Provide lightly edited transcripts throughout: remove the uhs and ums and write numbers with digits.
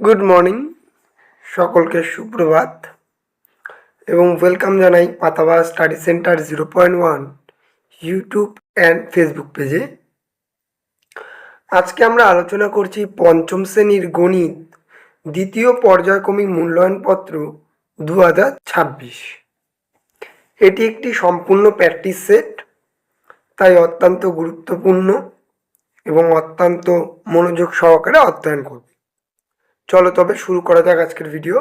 Good morning, সকলকে সুপ্রভাত এবং ওয়েলকাম জানাই Patabaj study centre 0.1 YouTube and Facebook পেজে। আজকে আমরা আলোচনা করছি পঞ্চম শ্রেণীর গণিত দ্বিতীয় পর্যায়ক্রমিক মূল্যায়নপত্র 2026। এটি একটি সম্পূর্ণ প্র্যাকটিস সেট, তাই অত্যন্ত গুরুত্বপূর্ণ এবং অত্যন্ত মনোযোগ সহকারে অধ্যয়ন করবে। চলো তবে শুরু করা যাক আজকের ভিডিও।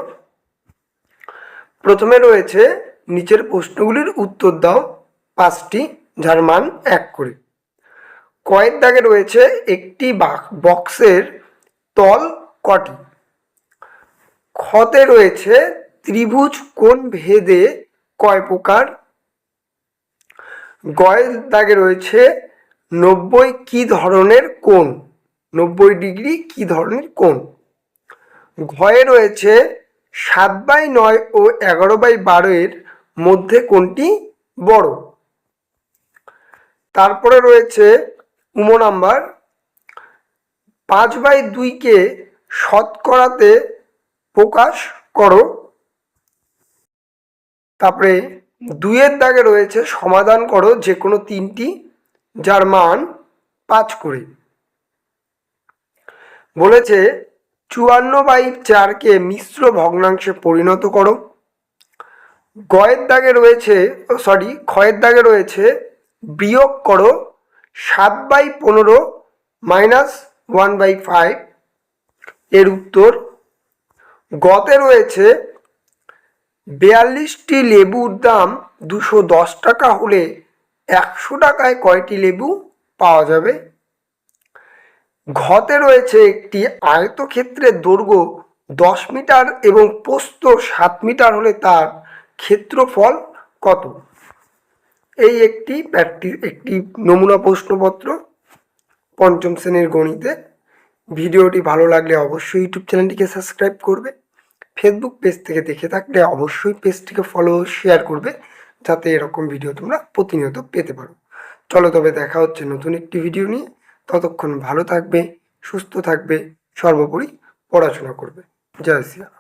প্রথমে রয়েছে নিচের প্রশ্নগুলির উত্তর দাও 5টি, যার মান 1 করে। কয়ের দাগে রয়েছে একটি বক্সের তল কটি। খতে রয়েছে ত্রিভুজ কোণ ভেদে কয় প্রকার। গয়ের দাগে রয়েছে 90 কি ধরনের কোণ, 90 ডিগ্রি কি ধরনের কোণ। ঘয়ে রয়েছে 7/9 ও 11/12 এর মধ্যে কোনটি বড়। তারপরে রয়েছে নাম্বার 5/2 কে শতকরাতে প্রকাশ করো। তারপরে 2-এর দাগে রয়েছে সমাধান করো যে কোনো 3টি, যার মান 5 করে। বলেছে 54/4 কে মিশ্র ভগ্নাংশে পরিণত করো। ক্ষয়ের দাগে রয়েছে বিয়োগ করো 7/15 -1/5 এর উত্তর। গতে রয়েছে 42টি লেবুর দাম 210 টাকা হলে 100 টাকায় কয়টি লেবু পাওয়া যাবে। ঘতে রয়েছে একটি আয়তক্ষেত্রের দৈর্ঘ্য 10 মিটার এবং প্রস্থ 7 মিটার হলে তার ক্ষেত্রফল কত। এই একটি নমুনা প্রশ্নপত্র পঞ্চম শ্রেণীর গণিতে। ভিডিওটি ভালো লাগলে অবশ্যই ইউটিউব চ্যানেলটিকে সাবস্ক্রাইব করবে। ফেসবুক পেজ থেকে দেখে থাকলে অবশ্যই পেজটিকে ফলো শেয়ার করবে, যাতে এরকম ভিডিও তোমরা প্রতিনিয়ত পেতে পারো। চলো তবে দেখা হচ্ছে নতুন একটি ভিডিও নিয়ে। ততক্ষণ ভালো থাকবে, সুস্থ থাকবে, সর্বোপরি পড়াশোনা করবে। জয় শ্রী রাম।